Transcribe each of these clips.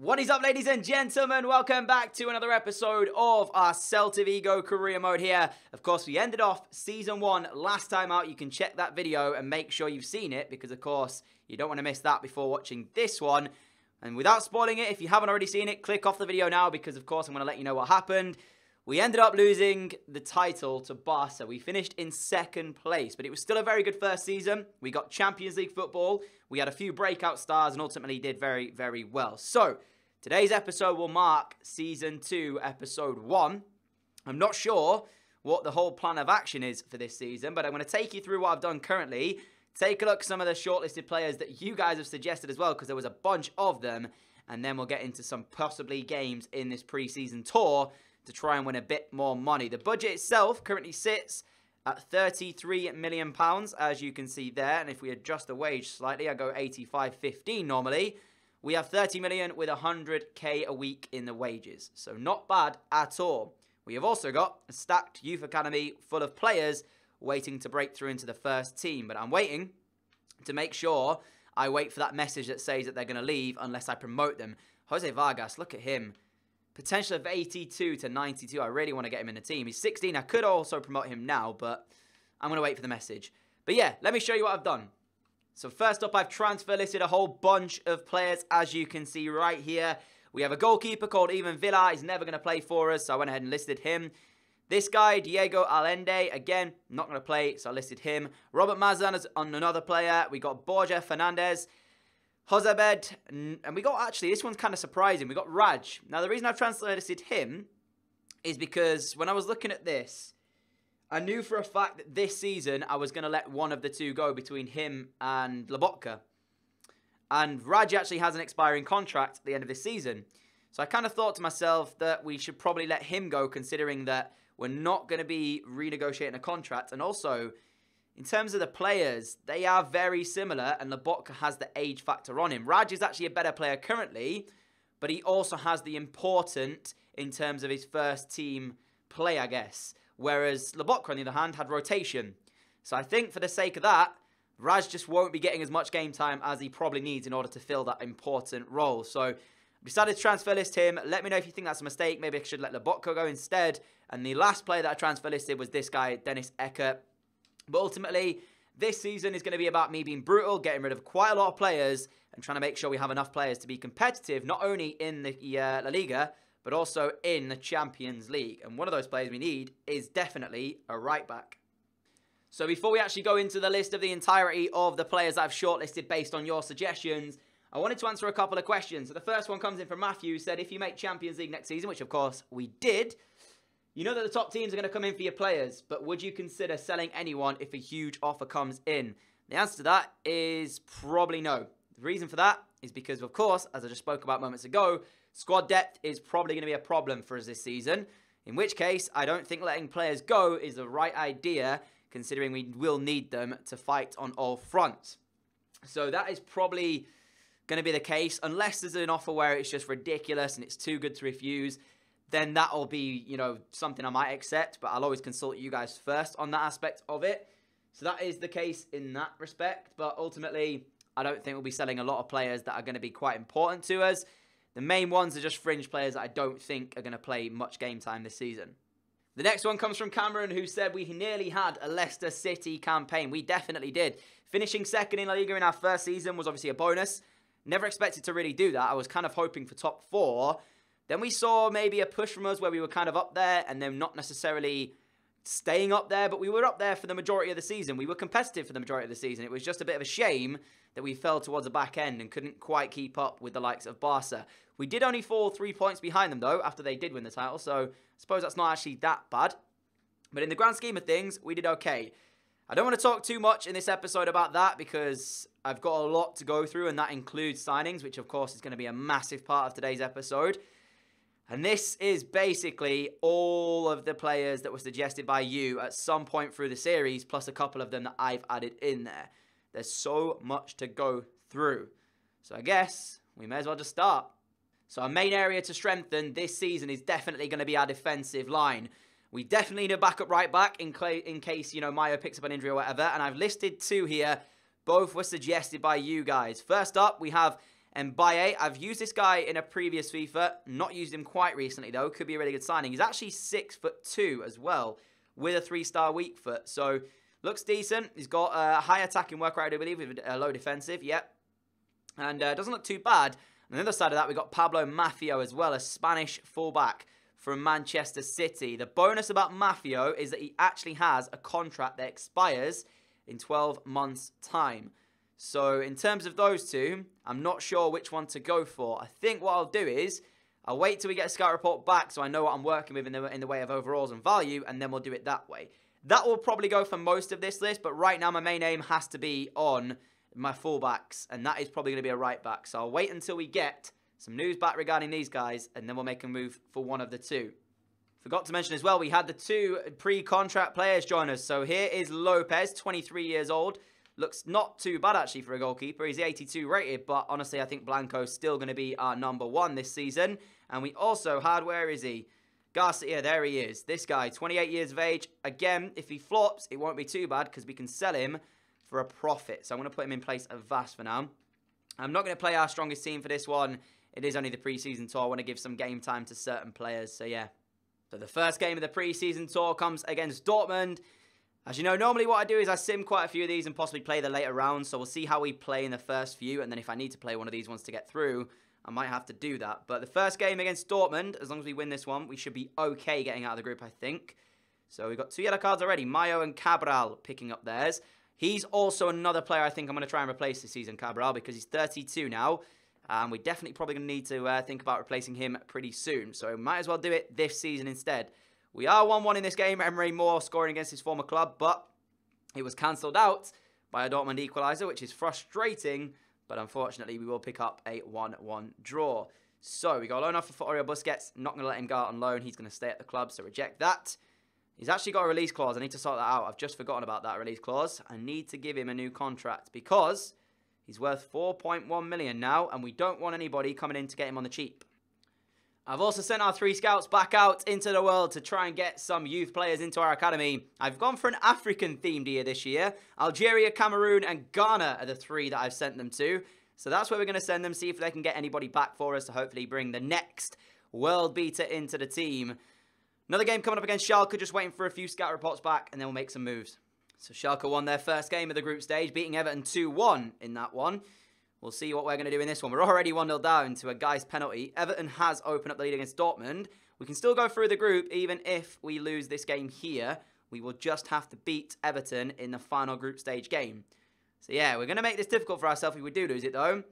What is up, ladies and gentlemen? Welcome back to another episode of our Celta Vigo career mode here. Of course, we ended off Season 1 last time out. You can check that video and make sure you've seen it because, of course, you don't want to miss that before watching this one. And without spoiling it, if you haven't already seen it, click off the video now because, of course, I'm going to let you know what happened. We ended up losing the title to Barca. We finished in second place, but it was still a very good first season. We got Champions League football. We had a few breakout stars and ultimately did very, very well. So, today's episode will mark Season 2, Episode 1. I'm not sure what the whole plan of action is for this season, but I'm going to take you through what I've done currently. Take a look at some of the shortlisted players that you guys have suggested as well, because there was a bunch of them. And then we'll get into some possibly games in this pre-season tour to try and win a bit more money. The budget itself currently sits at £33 million, as you can see there. And if we adjust the wage slightly, I go 85.15 normally. We have 30 million with 100k a week in the wages. So not bad at all. We have also got a stacked youth academy full of players waiting to break through into the first team. But I'm waiting to make sure I wait for that message that says that they're going to leave unless I promote them. Jose Vargas, look at him. Potential of 82 to 92. I really want to get him in the team. He's 16. I could also promote him now, but I'm going to wait for the message. But yeah, let me show you what I've done. So first up, I've transfer listed a whole bunch of players, as you can see right here. We have a goalkeeper called Ivan Villa. He's never going to play for us, so I went ahead and listed him. This guy, Diego Allende, again, not going to play, so I listed him. Robert Mazan is on another player. We got Borja Fernandez, Josebed, and we got, actually, this one's kind of surprising. We got Raj. Now, the reason I've transfer listed him is because when I was looking at this, I knew for a fact that this season I was going to let one of the two go between him and Lobotka. And Raj actually has an expiring contract at the end of this season. So I kind of thought to myself that we should probably let him go, considering that we're not going to be renegotiating a contract. And also, in terms of the players, they are very similar and Lobotka has the age factor on him. Raj is actually a better player currently, but he also has the important in terms of his first team play, I guess. Whereas Lobotka, on the other hand, had rotation. So I think for the sake of that, Raj just won't be getting as much game time as he probably needs in order to fill that important role. So I decided to transfer list him. Let me know if you think that's a mistake. Maybe I should let Lobotka go instead. And the last player that I transfer listed was this guy, Dennis Eckert. But ultimately, this season is going to be about me being brutal, getting rid of quite a lot of players, and trying to make sure we have enough players to be competitive, not only in the La Liga, but also in the Champions League. And one of those players we need is definitely a right back. So before we actually go into the list of the entirety of the players I've shortlisted based on your suggestions, I wanted to answer a couple of questions. So the first one comes in from Matthew, who said, if you make Champions League next season, which of course we did, you know that the top teams are going to come in for your players, but would you consider selling anyone if a huge offer comes in? The answer to that is probably no. The reason for that is because, of course, as I just spoke about moments ago, squad depth is probably going to be a problem for us this season, in which case I don't think letting players go is the right idea, considering we will need them to fight on all fronts. So that is probably going to be the case, unless there's an offer where it's just ridiculous and it's too good to refuse. Then that'll be, you know, something I might accept, but I'll always consult you guys first on that aspect of it. So that is the case in that respect, but ultimately, I don't think we'll be selling a lot of players that are going to be quite important to us. The main ones are just fringe players that I don't think are going to play much game time this season. The next one comes from Cameron, who said we nearly had a Leicester City campaign. We definitely did. Finishing second in La Liga in our first season was obviously a bonus. Never expected to really do that. I was kind of hoping for top 4. Then we saw maybe a push from us where we were kind of up there and then not necessarily staying up there, but we were up there for the majority of the season. We were competitive for the majority of the season. It was just a bit of a shame that we fell towards the back end and couldn't quite keep up with the likes of Barca. We did only fall 3 points behind them, though, after they did win the title, so I suppose that's not actually that bad. But in the grand scheme of things, we did okay. I don't want to talk too much in this episode about that because I've got a lot to go through, and that includes signings, which, of course, is going to be a massive part of today's episode. And this is basically all of the players that were suggested by you at some point through the series, plus a couple of them that I've added in there. There's so much to go through. So I guess we may as well just start. So our main area to strengthen this season is definitely going to be our defensive line. We definitely need a backup right back in case, you know, Mayo picks up an injury or whatever. And I've listed 2 here. Both were suggested by you guys. First up, we have Mbaye, I've used this guy in a previous FIFA. Not used him quite recently, though. Could be a really good signing. He's actually 6'2" as well, with a 3-star weak foot. So, looks decent. He's got a high attacking work rate, I believe, with a low defensive. Yep. And doesn't look too bad. On the other side of that, we've got Pablo Maffio as well, a Spanish fullback from Manchester City. The bonus about Maffio is that he actually has a contract that expires in 12 months' time. So, in terms of those two, I'm not sure which one to go for. I think what I'll do is, I'll wait till we get a scout report back so I know what I'm working with in the way of overalls and value, and then we'll do it that way. That will probably go for most of this list, but right now my main aim has to be on my fullbacks, and that is probably going to be a right back. So I'll wait until we get some news back regarding these guys, and then we'll make a move for one of the two. Forgot to mention as well, we had the two pre-contract players join us. So here is Lopez, 23 years old. Looks not too bad, actually, for a goalkeeper. He's 82 rated, but honestly, I think Blanco's still going to be our #1 this season. And we also had, where is he? Garcia, there he is. This guy, 28 years of age. Again, if he flops, it won't be too bad because we can sell him for a profit. So I'm going to put him in place of Vas for now. I'm not going to play our strongest team for this one. It is only the preseason tour. I want to give some game time to certain players. So, yeah. So the first game of the preseason tour comes against Dortmund. As you know, normally what I do is I sim quite a few of these and possibly play the later rounds. So we'll see how we play in the first few. And then if I need to play one of these ones to get through, I might have to do that. But the first game against Dortmund, as long as we win this one, we should be okay getting out of the group, I think. So we've got 2 yellow cards already. Mayo and Cabral picking up theirs. He's also another player I think I'm going to try and replace this season, Cabral, because he's 32 now. And we're definitely probably going to need to think about replacing him pretty soon. So might as well do it this season instead. We are 1-1 in this game. Emery Moore scoring against his former club, but it was cancelled out by a Dortmund equaliser, which is frustrating. But unfortunately, we will pick up a 1-1 draw. So we got a loan offer for Oriol Busquets. Not going to let him go out on loan. He's going to stay at the club, so reject that. He's actually got a release clause. I need to sort that out. I've just forgotten about that release clause. I need to give him a new contract because he's worth 4.1 million now, and we don't want anybody coming in to get him on the cheap. I've also sent our 3 scouts back out into the world to try and get some youth players into our academy. I've gone for an African-themed year this year. Algeria, Cameroon, and Ghana are the 3 that I've sent them to. So that's where we're going to send them, see if they can get anybody back for us to hopefully bring the next world beater into the team. Another game coming up against Schalke, just waiting for a few scout reports back, and then we'll make some moves. So Schalke won their first game of the group stage, beating Everton 2-1 in that one. We'll see what we're going to do in this one. We're already 1-0 down to a guy's penalty. Everton has opened up the lead against Dortmund. We can still go through the group, even if we lose this game here. We will just have to beat Everton in the final group stage game. So yeah, we're going to make this difficult for ourselves if we do lose it though.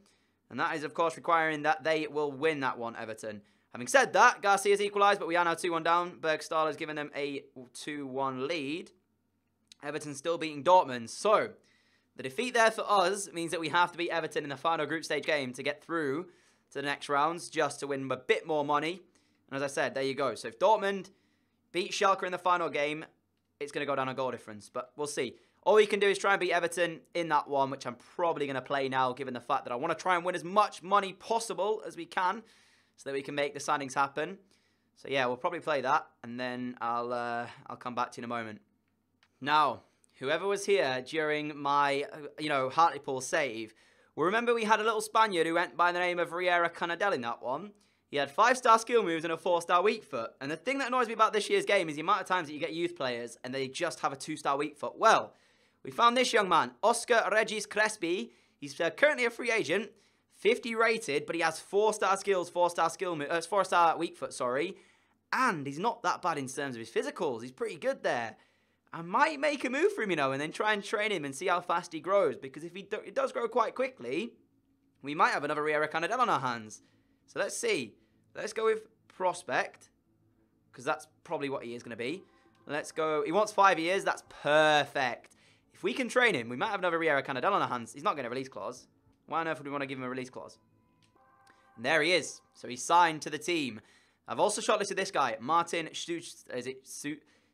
And that is, of course, requiring that they will win that one, Everton. Having said that, Garcia's equalised, but we are now 2-1 down. Bergstaller has given them a 2-1 lead. Everton still beating Dortmund. So the defeat there for us means that we have to beat Everton in the final group stage game to get through to the next rounds, just to win a bit more money. And as I said, there you go. So if Dortmund beat Schalke in the final game, it's going to go down a goal difference. But we'll see. All we can do is try and beat Everton in that one, which I'm probably going to play now, given the fact that I want to try and win as much money possible as we can, so that we can make the signings happen. So yeah, we'll probably play that, and then I'll come back to you in a moment. Now, whoever was here during my, Hartlepool save, will remember we had a little Spaniard who went by the name of Riera Canadell in that one. He had 5-star skill moves and a 4-star weak foot. And the thing that annoys me about this year's game is the amount of times that you get youth players and they just have a 2-star weak foot. Well, we found this young man, Oscar Regis Crespi. He's currently a free agent, 50 rated, but he has 4-star skills, 4-star weak foot, sorry. And he's not that bad in terms of his physicals. He's pretty good there. I might make a move for him, and then try and train him and see how fast he grows. Because if he does grow quite quickly, we might have another Riera Canadell on our hands. So let's see. Let's go with Prospect, because that's probably what he is going to be. Let's go. He wants 5 years. That's perfect. If we can train him, we might have another Riera Canadell on our hands. He's not getting a release clause. Why on earth would we want to give him a release clause? And there he is. So he's signed to the team. I've also shortlisted this guy, Martin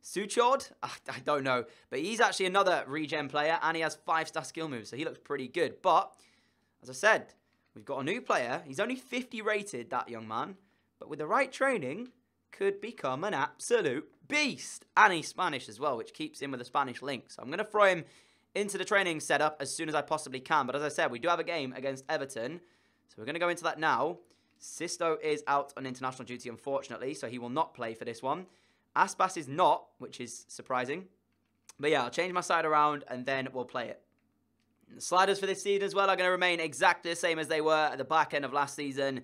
Suchord? I don't know. But he's actually another regen player, and he has 5-star skill moves, so he looks pretty good. But, as I said, we've got a new player. He's only 50 rated, that young man. But with the right training, could become an absolute beast. And he's Spanish as well, which keeps him with a Spanish link. So I'm going to throw him into the training setup as soon as I possibly can. But as I said, we do have a game against Everton. So we're going to go into that now. Sisto is out on international duty, unfortunately, so he will not play for this one. Aspas is not, which is surprising. But yeah, I'll change my side around, and then we'll play it. And the sliders for this season as well are going to remain exactly the same as they were at the back end of last season.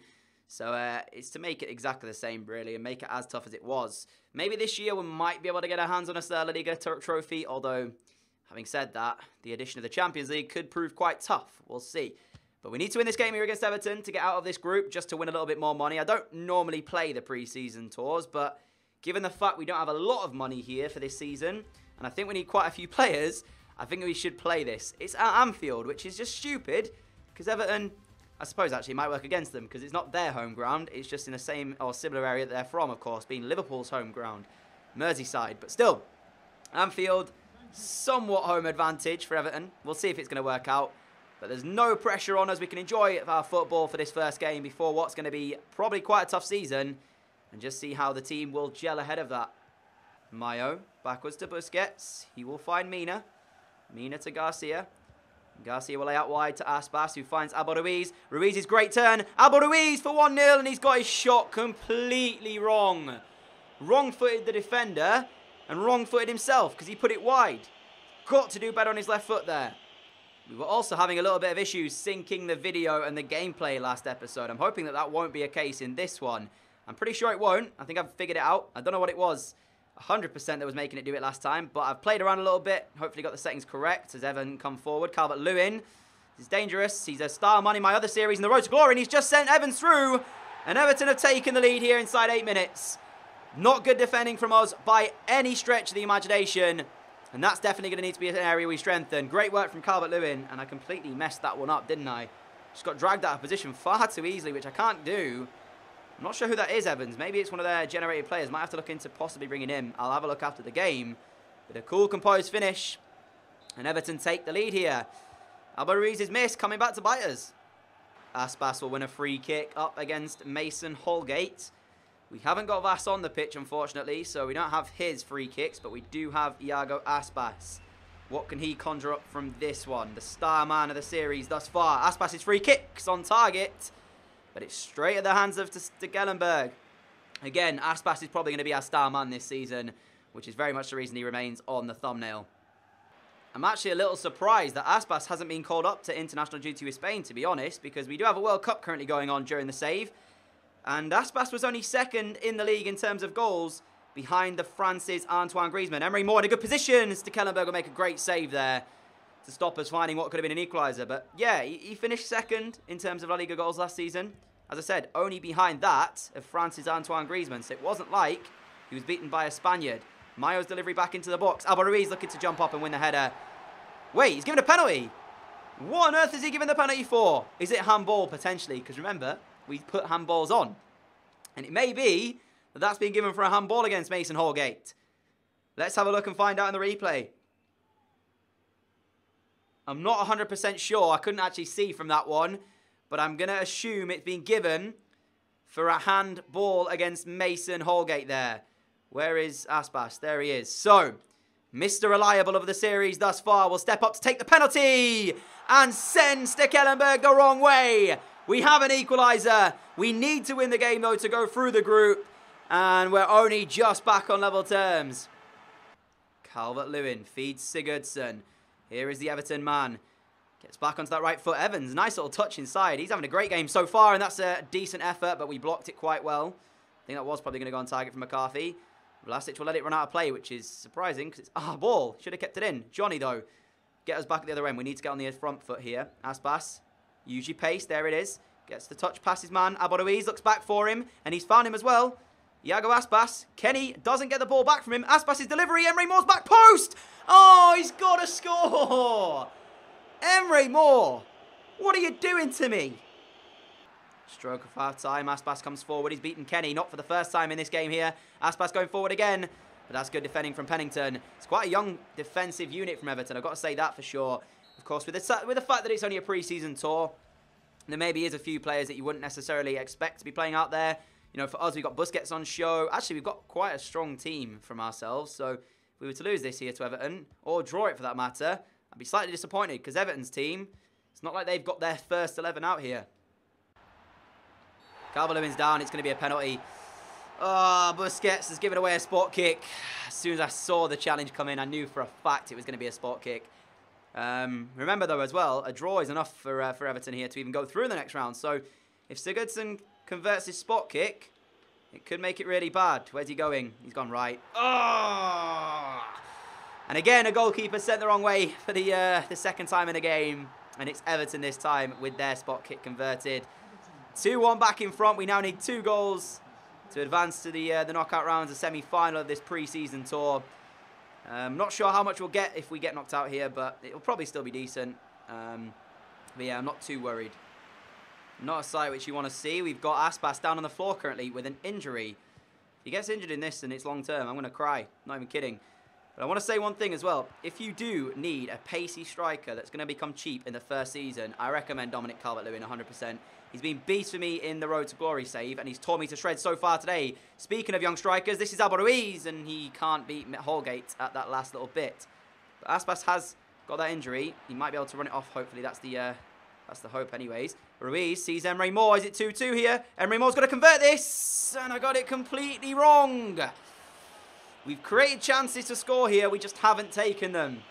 So it's to make it exactly the same, really, and make it as tough as it was. Maybe this year we might be able to get our hands on a La Liga trophy, although, having said that, the addition of the Champions League could prove quite tough. We'll see. But we need to win this game here against Everton to get out of this group, just to win a little bit more money. I don't normally play the pre-season tours, but given the fact we don't have a lot of money here for this season, and I think we need quite a few players, I think we should play this. It's at Anfield, which is just stupid, because Everton, I suppose actually it might work against them, because it's not their home ground, it's just in the same or similar area that they're from, of course, being Liverpool's home ground, Merseyside. But still, Anfield, somewhat home advantage for Everton. We'll see if it's going to work out. But there's no pressure on us. We can enjoy our football for this first game before what's going to be probably quite a tough season. And just see how the team will gel ahead of that. Mayo, backwards to Busquets. He will find Mina. Mina to Garcia. Garcia will lay out wide to Aspas, who finds Alba Ruiz. Ruiz's great turn. Alba Ruiz for 1-0, and he's got his shot completely wrong. Wrong-footed the defender, and wrong-footed himself, because he put it wide. Got to do better on his left foot there. We were also having a little bit of issues syncing the video and the gameplay last episode. I'm hoping that that won't be a case in this one. I'm pretty sure it won't. I think I've figured it out. I don't know what it was 100% that was making it do it last time, but I've played around a little bit. Hopefully got the settings correct as Evan come forward. Calvert-Lewin is dangerous. He's a star man in my other series in the Road to Glory, and he's just sent Evans through. And Everton have taken the lead here inside 8 minutes. Not good defending from us by any stretch of the imagination. And that's definitely going to need to be an area we strengthen. Great work from Calvert-Lewin, and I completely messed that one up, didn't I? Just got dragged out of position far too easily, which I can't do. I'm not sure who that is, Evans. Maybe it's one of their generated players. Might have to look into possibly bringing him. I'll have a look after the game. But a cool, composed finish. And Everton take the lead here. Alba Ruiz's miss coming back to bite us. Aspas will win a free kick up against Mason Holgate. We haven't got Vass on the pitch, unfortunately, so we don't have his free kicks, but we do have Iago Aspas. What can he conjure up from this one? The star man of the series thus far. Aspas' free kicks on target, but it's straight at the hands of de Gellenberg. Again, Aspas is probably going to be our star man this season, which is very much the reason he remains on the thumbnail. I'm actually a little surprised that Aspas hasn't been called up to international duty with Spain, to be honest, because we do have a World Cup currently going on during the save. And Aspas was only second in the league in terms of goals behind the France's Antoine Griezmann. Emery Moore in a good position. De Gellenberg will make a great save there to stop us finding what could have been an equaliser. But yeah, he finished second in terms of La Liga goals last season. As I said, only behind that of France's Antoine Griezmann. So it wasn't like he was beaten by a Spaniard. Mayo's delivery back into the box. Alba Ruiz looking to jump up and win the header. Wait, he's given a penalty. What on earth is he giving the penalty for? Is it handball potentially? Because remember, we put handballs on. And it may be that that's been given for a handball against Mason Holgate. Let's have a look and find out in the replay. I'm not 100% sure. I couldn't actually see from that one. But I'm going to assume it's been given for a handball against Mason Holgate there. Where is Aspas? There he is. So, Mr. Reliable of the series thus far will step up to take the penalty and send de Gellenberg the wrong way. We have an equaliser. We need to win the game, though, to go through the group. And we're only just back on level terms. Calvert-Lewin feeds Sigurdsson. Here is the Everton man. Gets back onto that right foot. Evans, nice little touch inside. He's having a great game so far, and that's a decent effort, but we blocked it quite well. I think that was probably going to go on target for McCarthy. Vlasic will let it run out of play, which is surprising, because it's our ball. Should have kept it in. Johnny, though, get us back at the other end. We need to get on the front foot here. Aspas. Use your pace. There it is. Gets the touch past his man. Alba Ruiz looks back for him. And he's found him as well. Iago Aspas. Kenny doesn't get the ball back from him. Aspas' delivery. Emery Moore's back post. Oh, he's got to score. Emery Moore. What are you doing to me? Stroke of half time. Aspas comes forward. He's beaten Kenny. Not for the first time in this game here. Aspas going forward again. But that's good defending from Pennington. It's quite a young defensive unit from Everton. I've got to say that for sure. Of course, with the fact that it's only a pre-season tour, there maybe is a few players that you wouldn't necessarily expect to be playing out there. You know, for us, we've got Busquets on show. Actually, we've got quite a strong team from ourselves. So if we were to lose this here to Everton, or draw it for that matter, I'd be slightly disappointed because Everton's team, it's not like they've got their first 11 out here. Calvert-Lewin's down. It's going to be a penalty. Oh, Busquets has given away a spot kick. As soon as I saw the challenge come in, I knew for a fact it was going to be a spot kick. Remember, though, as well, a draw is enough for Everton here to even go through in the next round. So if Sigurdsson converts his spot kick, it could make it really bad. Where's he going? He's gone right. Oh! And again, a goalkeeper sent the wrong way for the second time in the game. And it's Everton this time with their spot kick converted. 2-1 back in front. We now need 2 goals to advance to the knockout rounds, the semi-final of this pre-season tour. Not sure how much we'll get if we get knocked out here, but it'll probably still be decent. But yeah, I'm not too worried. Not a sight which you want to see. We've got Aspas down on the floor currently with an injury. If he gets injured in this and it's long term, I'm going to cry. Not even kidding. But I want to say one thing as well. If you do need a pacey striker that's going to become cheap in the first season, I recommend Dominic Calvert-Lewin 100%. He's been beast for me in the Road to Glory save, and he's torn me to shreds so far today. Speaking of young strikers, this is Alba Ruiz, and he can't beat Holgate at that last little bit. But Aspas has got that injury. He might be able to run it off, hopefully. That's the hope anyways. Ruiz sees Emre Moore. Is it 2-2 here? Emre Moore's got to convert this, and I got it completely wrong. We've created chances to score here. We just haven't taken them.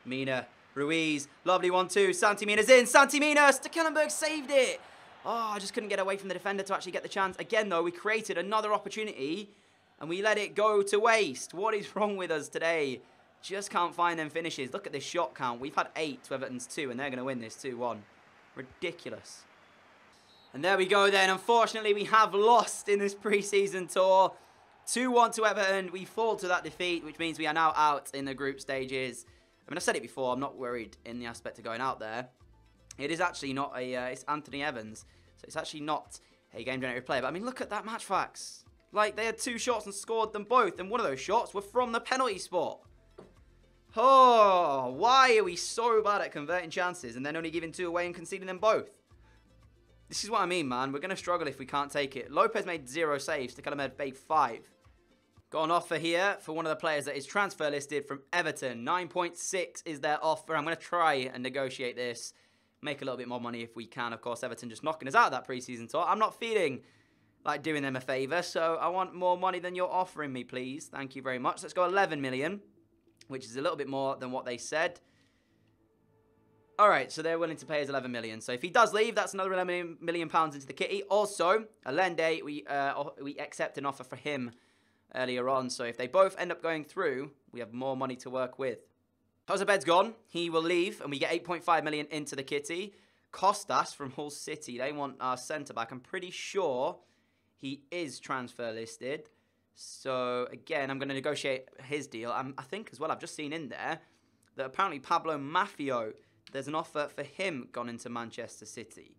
Mina. Ruiz, lovely 1-2. Santi Mina's in. Santi Mina, Stekelenburg saved it. Oh, I just couldn't get away from the defender to actually get the chance. Again, though, we created another opportunity and we let it go to waste. What is wrong with us today? Just can't find them finishes. Look at this shot count. We've had 8 to Everton's 2, and they're going to win this 2-1. Ridiculous. And there we go then. Unfortunately, we have lost in this pre-season tour. 2-1 to Everton. We fall to that defeat, which means we are now out in the group stages. I mean, I said it before, I'm not worried in the aspect of going out there. It is actually not it's Anthony Evans. So it's actually not a game-generated player. But I mean, look at that match facts. Like, they had 2 shots and scored them both. And one of those shots were from the penalty spot. Oh, why are we so bad at converting chances and then only giving 2 away and conceding them both? This is what I mean, man. We're going to struggle if we can't take it. Lopez made 0 saves. Stekelenburg made 5. Got an offer here for one of the players that is transfer listed from Everton. 9.6 is their offer. I'm going to try and negotiate this. Make a little bit more money if we can. Of course, Everton just knocking us out of that pre-season tour. I'm not feeling like doing them a favour, so I want more money than you're offering me, please. Thank you very much. Let's go 11 million, which is a little bit more than what they said. All right, so they're willing to pay us 11 million. So if he does leave, that's another 11 million pounds into the kitty. Also, Allende, we accept an offer for him earlier on. So if they both end up going through, we have more money to work with. Josebed's gone. He will leave, and we get 8.5 million into the kitty. Costas from Hull City, they want our centre-back. I'm pretty sure he is transfer listed. So, again, I'm going to negotiate his deal. I think, as well, I've just seen in there that apparently Pablo Maffio, there's an offer for him gone into Manchester City.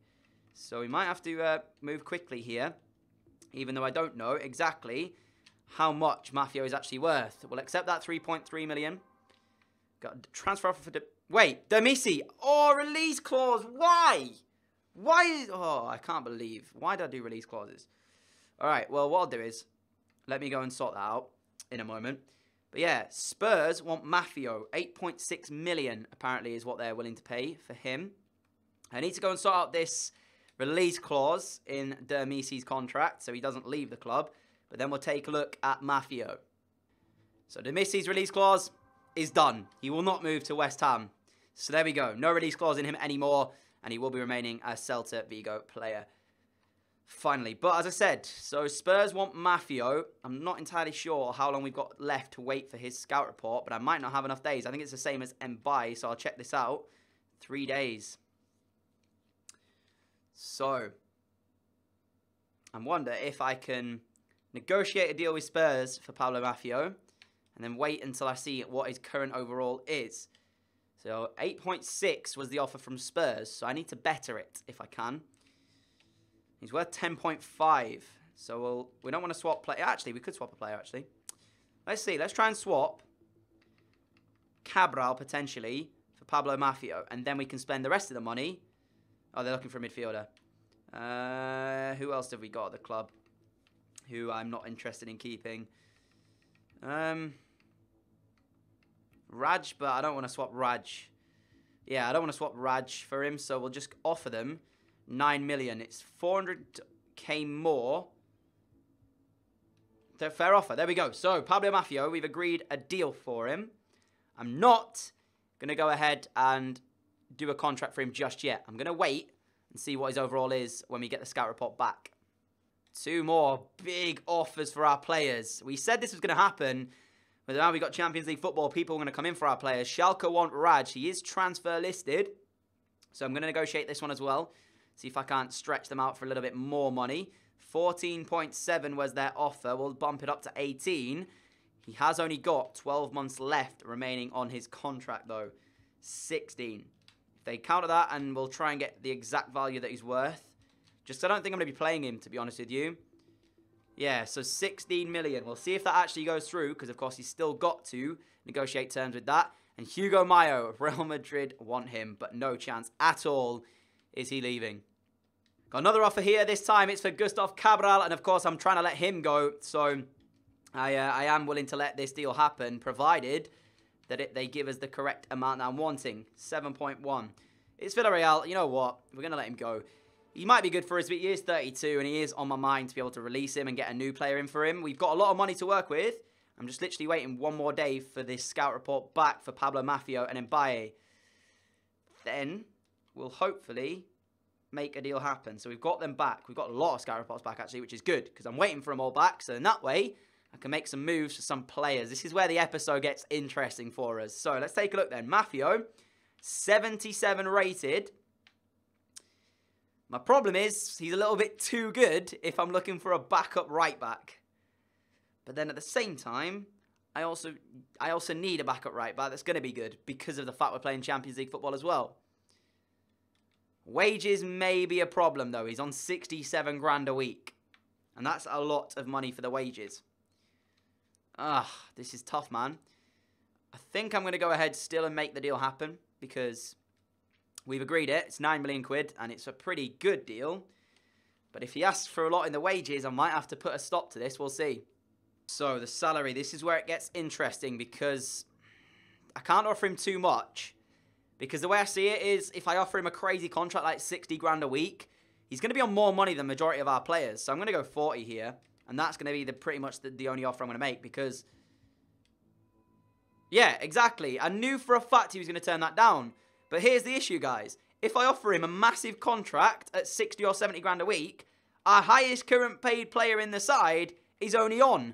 So we might have to move quickly here, even though I don't know exactly how much Maffio is actually worth. We'll accept that 3.3 million. Got a transfer offer for... Wait, Demisi. Oh, release clause. Why? Why? Oh, I can't believe. Why did I do release clauses? All right, well, what I'll do is let me go and sort that out in a moment. But yeah, Spurs want Maffio. 8.6 million apparently is what they're willing to pay for him. I need to go and sort out this release clause in Demisi's contract so he doesn't leave the club. But then we'll take a look at Maffio. So Demisi's release clause is done. He will not move to West Ham. So there we go. No release clause in him anymore. And he will be remaining a Celta Vigo player. Finally. But as I said, so Spurs want Maffio. I'm not entirely sure how long we've got left to wait for his scout report. But I might not have enough days. I think it's the same as Mbai. So I'll check this out. 3 days. So I wonder if I can negotiate a deal with Spurs for Pablo Maffio. And then wait until I see what his current overall is. So 8.6 was the offer from Spurs. So I need to better it if I can. He's worth 10.5. So we don't want to swap player. Actually, we could swap a player, actually. Let's see. Let's try and swap Cabral, potentially, for Pablo Maffio. And then we can spend the rest of the money. Oh, they're looking for a midfielder. Who else have we got at the club who I'm not interested in keeping? Raj, but I don't want to swap Raj. Yeah, I don't want to swap Raj for him, so we'll just offer them 9 million. It's 400k more. Fair offer. There we go. So, Pablo Maffio, we've agreed a deal for him. I'm not going to go ahead and do a contract for him just yet. I'm going to wait and see what his overall is when we get the scout report back. 2 more big offers for our players. We said this was going to happen, but now we've got Champions League football. People are going to come in for our players. Schalke want Raj. He is transfer listed, so I'm going to negotiate this one as well. See if I can't stretch them out for a little bit more money. 14.7 was their offer. We'll bump it up to 18. He has only got 12 months left remaining on his contract, though. 16. If they counter that, and we'll try and get the exact value that he's worth. Just I don't think I'm going to be playing him, to be honest with you. Yeah, so 16 million. We'll see if that actually goes through, because, of course, he's still got to negotiate terms with that. And Hugo Mayo, Real Madrid want him, but no chance at all is he leaving. Got another offer here. This time it's for Gustav Cabral, and, of course, I'm trying to let him go. So I am willing to let this deal happen, provided that they give us the correct amount that I'm wanting. 7.1. It's Villarreal. You know what? We're going to let him go. He might be good for us, but he is 32, and he is on my mind to be able to release him and get a new player in for him. We've got a lot of money to work with. I'm just literally waiting one more day for this scout report back for Pablo Maffio and Mbaye. Then we'll hopefully make a deal happen. So we've got them back. We've got a lot of scout reports back, actually, which is good, because I'm waiting for them all back. So in that way, I can make some moves for some players. This is where the episode gets interesting for us. So let's take a look then. Maffio, 77 rated. My problem is he's a little bit too good if I'm looking for a backup right back. But then at the same time, I also need a backup right back that's going to be good because of the fact we're playing Champions League football as well. Wages may be a problem though. He's on 67 grand a week. And that's a lot of money for the wages. This is tough, man. I think I'm going to go ahead still and make the deal happen because we've agreed it. It's 9 million quid, and it's a pretty good deal. But if he asks for a lot in the wages, I might have to put a stop to this. We'll see. So, the salary. This is where it gets interesting because I can't offer him too much. Because the way I see it is, if I offer him a crazy contract like 60 grand a week, he's going to be on more money than the majority of our players. So, I'm going to go 40 here. And that's going to be pretty much the only offer I'm going to make because... yeah, exactly. I knew for a fact he was going to turn that down. But here's the issue, guys. If I offer him a massive contract at 60 or 70 grand a week, our highest current paid player in the side is only on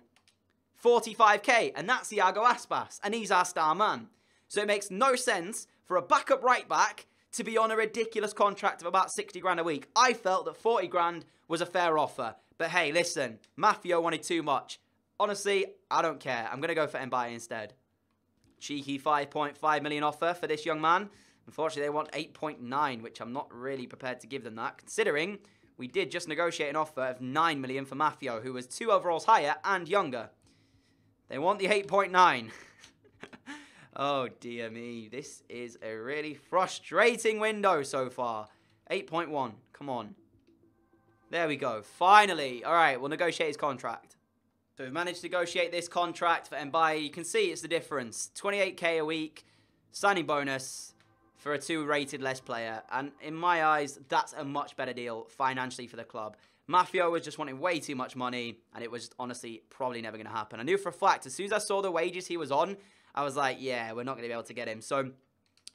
45k, and that's Iago Aspas, and he's our star man. So it makes no sense for a backup right back to be on a ridiculous contract of about 60 grand a week. I felt that 40 grand was a fair offer. But hey, listen, Maffio wanted too much. Honestly, I don't care. I'm going to go for Mbaye instead. Cheeky 5.5 million offer for this young man. Unfortunately, they want 8.9, which I'm not really prepared to give them that, considering we did just negotiate an offer of 9 million for Maffio, who was 2 overalls higher and younger. They want the 8.9. Oh, dear me. This is a really frustrating window so far. 8.1. Come on. There we go. Finally. All right, we'll negotiate his contract. So we've managed to negotiate this contract for Mbaye. You can see it's the difference. 28k a week, signing bonus for a 2-rated less player. And in my eyes, that's a much better deal financially for the club. Maffio was just wanting way too much money, and it was honestly probably never going to happen. I knew for a fact, as soon as I saw the wages he was on, I was like, yeah, we're not going to be able to get him. So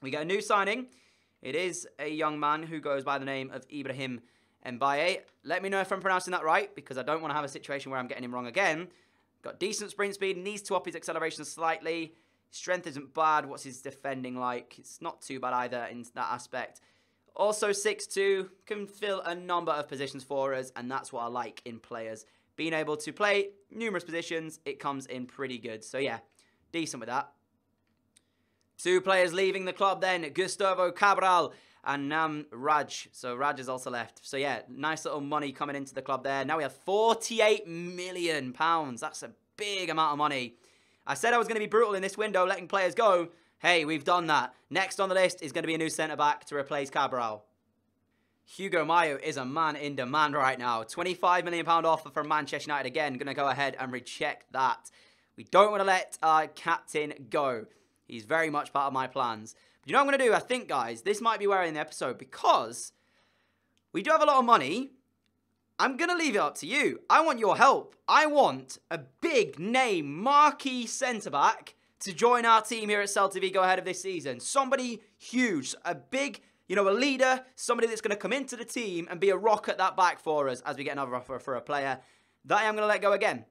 we get a new signing. It is a young man who goes by the name of Ibrahim Mbaye. Let me know if I'm pronouncing that right, because I don't want to have a situation where I'm getting him wrong again. Got decent sprint speed, needs to up his acceleration slightly. Strength isn't bad. What's his defending like? It's not too bad either in that aspect. Also 6'2", can fill a number of positions for us, and that's what I like in players. Being able to play numerous positions, it comes in pretty good. So yeah, decent with that. 2 players leaving the club then, Gustavo Cabral and Raj. So Raj is also left. So yeah, nice little money coming into the club there. Now we have £48 million. That's a big amount of money. I said I was going to be brutal in this window, letting players go. Hey, we've done that. Next on the list is going to be a new centre-back to replace Cabral. Hugo Mayo is a man in demand right now. £25 million offer from Manchester United again. Going to go ahead and reject that. We don't want to let our captain go. He's very much part of my plans. But you know what I'm going to do? I think, guys, this might be where I end the episode because we do have a lot of money. I'm going to leave it up to you. I want your help. I want a big name, marquee centre-back to join our team here at Celta Vigo ahead of this season. Somebody huge, a big, you know, a leader, somebody that's going to come into the team and be a rock at that back for us as we get another offer for a player that I am going to let go again.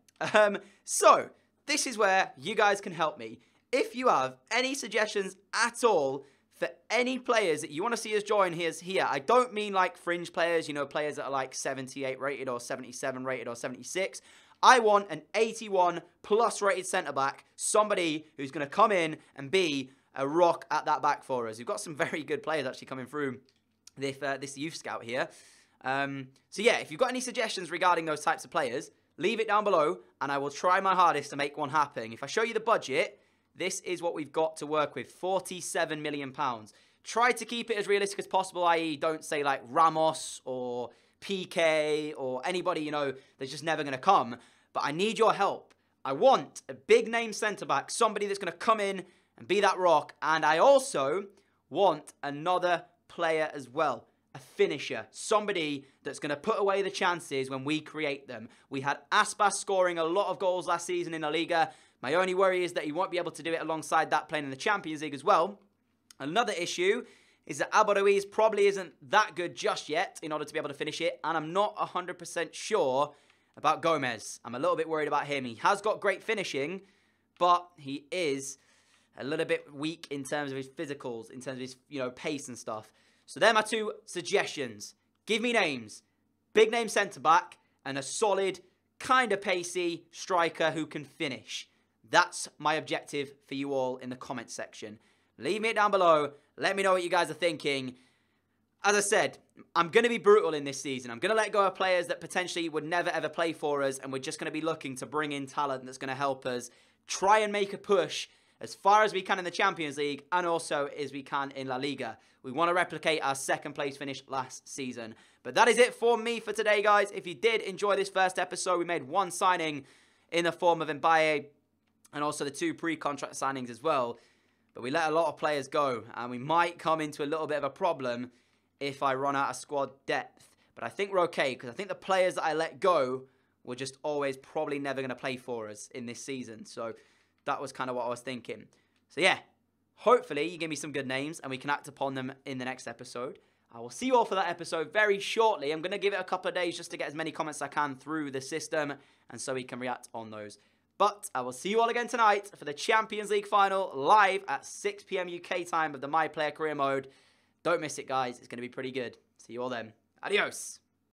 So, this is where you guys can help me. If you have any suggestions at all for any players that you want to see us join here, I don't mean like fringe players, you know, players that are like 78 rated or 77 rated or 76. I want an 81 plus rated centre-back, somebody who's going to come in and be a rock at that back for us. We've got some very good players actually coming through this youth scout here. So yeah, if you've got any suggestions regarding those types of players, leave it down below and I will try my hardest to make one happen. If I show you the budget, this is what we've got to work with, £47 million. Try to keep it as realistic as possible, i.e. don't say like Ramos or PK or anybody, you know, that's just never going to come. But I need your help. I want a big name centre-back, somebody that's going to come in and be that rock. And I also want another player as well, a finisher, somebody that's going to put away the chances when we create them. We had Aspas scoring a lot of goals last season in La Liga. My only worry is that he won't be able to do it alongside that playing in the Champions League as well. Another issue is that Alba Ruiz probably isn't that good just yet in order to be able to finish it. And I'm not 100% sure about Gomez. I'm a little bit worried about him. He has got great finishing, but he is a little bit weak in terms of his physicals, in terms of his, you know, pace and stuff. So they're my two suggestions. Give me names. Big name centre-back and a solid, kind of pacey striker who can finish. That's my objective for you all in the comments section. Leave me it down below. Let me know what you guys are thinking. As I said, I'm going to be brutal in this season. I'm going to let go of players that potentially would never ever play for us, and we're just going to be looking to bring in talent that's going to help us try and make a push as far as we can in the Champions League and also as we can in La Liga. We want to replicate our second place finish last season. But that is it for me for today, guys. If you did enjoy this first episode, we made one signing in the form of Mbaye and also the two pre-contract signings as well. But we let a lot of players go, and we might come into a little bit of a problem if I run out of squad depth. But I think we're okay, because I think the players that I let go were just always probably never going to play for us in this season. So that was kind of what I was thinking. So yeah, hopefully you give me some good names and we can act upon them in the next episode. I will see you all for that episode very shortly. I'm going to give it a couple of days just to get as many comments as I can through the system, and so we can react on those. But I will see you all again tonight for the Champions League final live at 6 PM UK time of the My Player Career mode. Don't miss it, guys. It's going to be pretty good. See you all then. Adios.